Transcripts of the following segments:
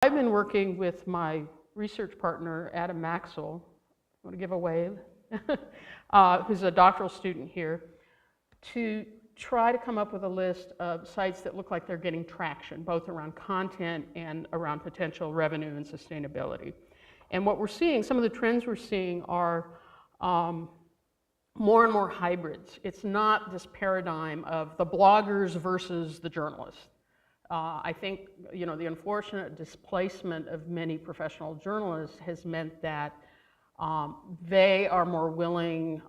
I've been working with my research partner, Adam Maxwell, I want to give a wave, who's a doctoral student here, to try to come up with a list of sites that look like they're getting traction, both around content and around potential revenue and sustainability. And what we're seeing, some of the trends we're seeing are more and more hybrids. It's not this paradigm of the bloggers versus the journalists. I think, the unfortunate displacement of many professional journalists has meant that they are more willing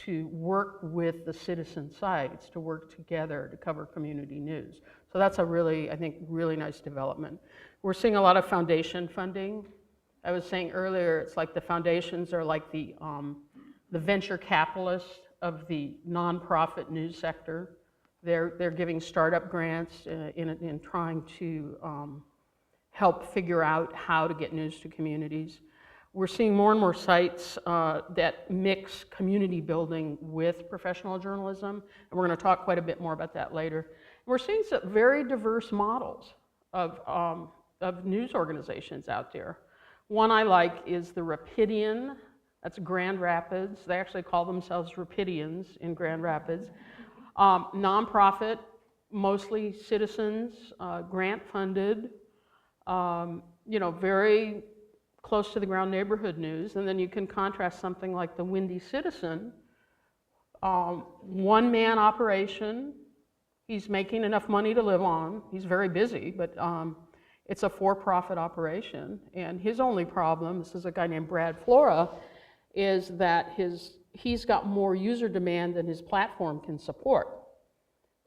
to work with the citizen sites, to work together to cover community news. So that's a really, I think, really nice development. We're seeing a lot of foundation funding. I was saying earlier, it's like the foundations are like the venture capitalists of the nonprofit news sector. They're giving startup grants in trying to help figure out how to get news to communities. We're seeing more and more sites that mix community building with professional journalism, and we're going to talk quite a bit more about that later. We're seeing some very diverse models of news organizations out there. One I like is the Rapidian. That's Grand Rapids. They actually call themselves Rapidians in Grand Rapids. Nonprofit, mostly citizens, grant funded, very close to the ground neighborhood news. And then you can contrast something like the Windy Citizen, one-man operation. He's making enough money to live on. He's very busy, but it's a for-profit operation. And his only problem, this is a guy named Brad Flora, is that he's got more user demand than his platform can support.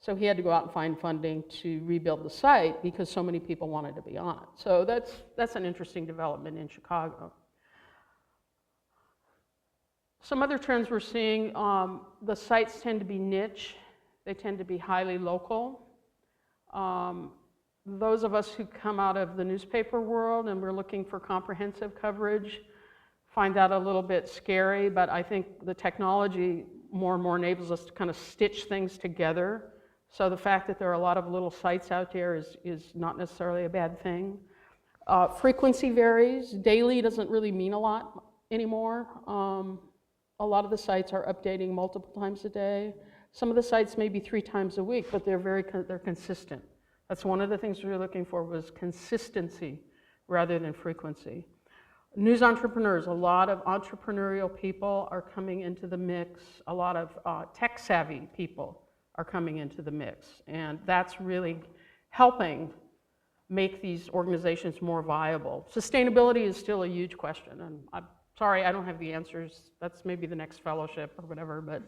So he had to go out and find funding to rebuild the site because so many people wanted to be on it. So that's an interesting development in Chicago. Some other trends we're seeing, the sites tend to be niche. They tend to be highly local. Those of us who come out of the newspaper world and we're looking for comprehensive coverage find that a little bit scary, but I think the technology more and more enables us to kind of stitch things together. So the fact that there are a lot of little sites out there is not necessarily a bad thing. Frequency varies. Daily doesn't really mean a lot anymore. A lot of the sites are updating multiple times a day. Some of the sites maybe 3 times a week, but they're consistent. That's one of the things we were looking for, was consistency rather than frequency. News entrepreneurs, a lot of entrepreneurial people are coming into the mix. A lot of tech-savvy people are coming into the mix. And that's really helping make these organizations more viable. Sustainability is still a huge question. And I'm sorry, I don't have the answers. That's maybe the next fellowship or whatever, but